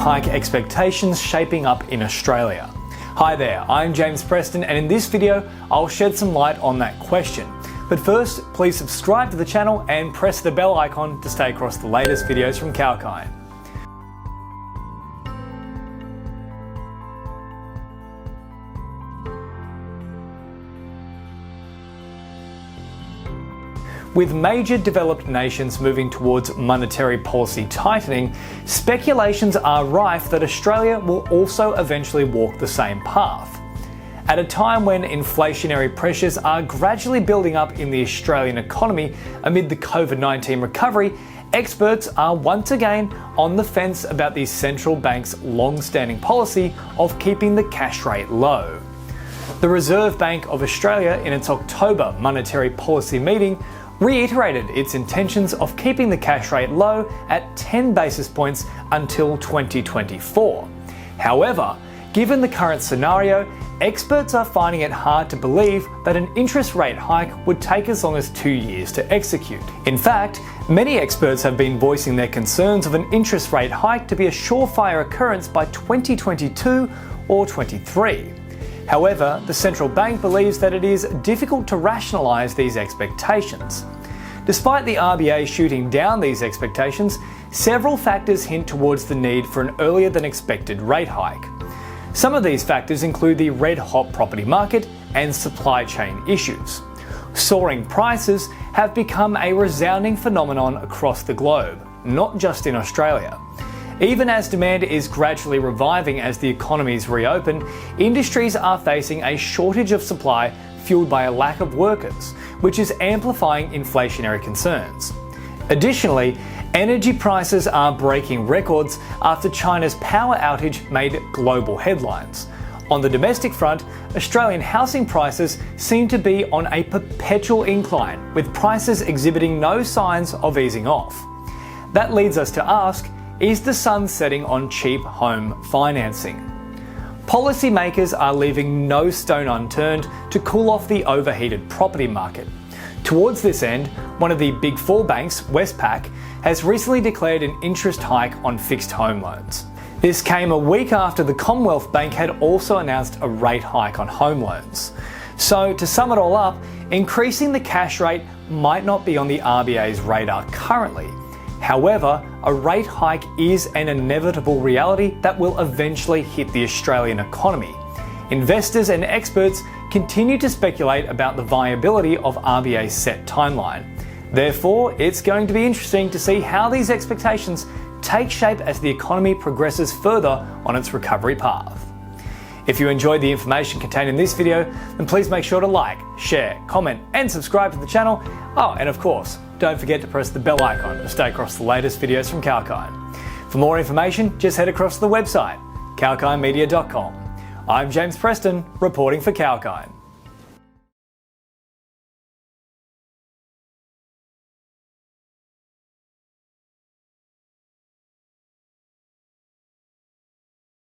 hike expectations shaping up in Australia? Hi there, I'm James Preston, and in this video I'll shed some light on that question. But first, please subscribe to the channel and press the bell icon to stay across the latest videos from Kalkine. With major developed nations moving towards monetary policy tightening, speculations are rife that Australia will also eventually walk the same path. At a time when inflationary pressures are gradually building up in the Australian economy amid the COVID-19 recovery, experts are once again on the fence about the central bank's long-standing policy of keeping the cash rate low. The Reserve Bank of Australia, in its October monetary policy meeting, reiterated its intentions of keeping the cash rate low at 10 basis points until 2024. However, given the current scenario, experts are finding it hard to believe that an interest rate hike would take as long as 2 years to execute. In fact, many experts have been voicing their concerns of an interest rate hike to be a surefire occurrence by 2022 or 23. However, the central bank believes that it is difficult to rationalise these expectations. Despite the RBA shooting down these expectations, several factors hint towards the need for an earlier than expected rate hike. Some of these factors include the red-hot property market and supply chain issues. Soaring prices have become a resounding phenomenon across the globe, not just in Australia. Even as demand is gradually reviving as the economies reopen, industries are facing a shortage of supply fueled by a lack of workers, which is amplifying inflationary concerns. Additionally, energy prices are breaking records after China's power outage made global headlines. On the domestic front, Australian housing prices seem to be on a perpetual incline, with prices exhibiting no signs of easing off. That leads us to ask, is the sun setting on cheap home financing? Policymakers are leaving no stone unturned to cool off the overheated property market. Towards this end, one of the Big Four banks, Westpac, has recently declared an interest hike on fixed home loans. This came a week after the Commonwealth Bank had also announced a rate hike on home loans. So, to sum it all up, increasing the cash rate might not be on the RBA's radar currently. However, a rate hike is an inevitable reality that will eventually hit the Australian economy. Investors and experts continue to speculate about the viability of RBA's set timeline. Therefore, it's going to be interesting to see how these expectations take shape as the economy progresses further on its recovery path. If you enjoyed the information contained in this video, then please make sure to like, share, comment and subscribe to the channel. Oh, and of course, don't forget to press the bell icon to stay across the latest videos from Kalkine. For more information, just head across to the website, kalkinemedia.com. I'm James Preston, reporting for Kalkine.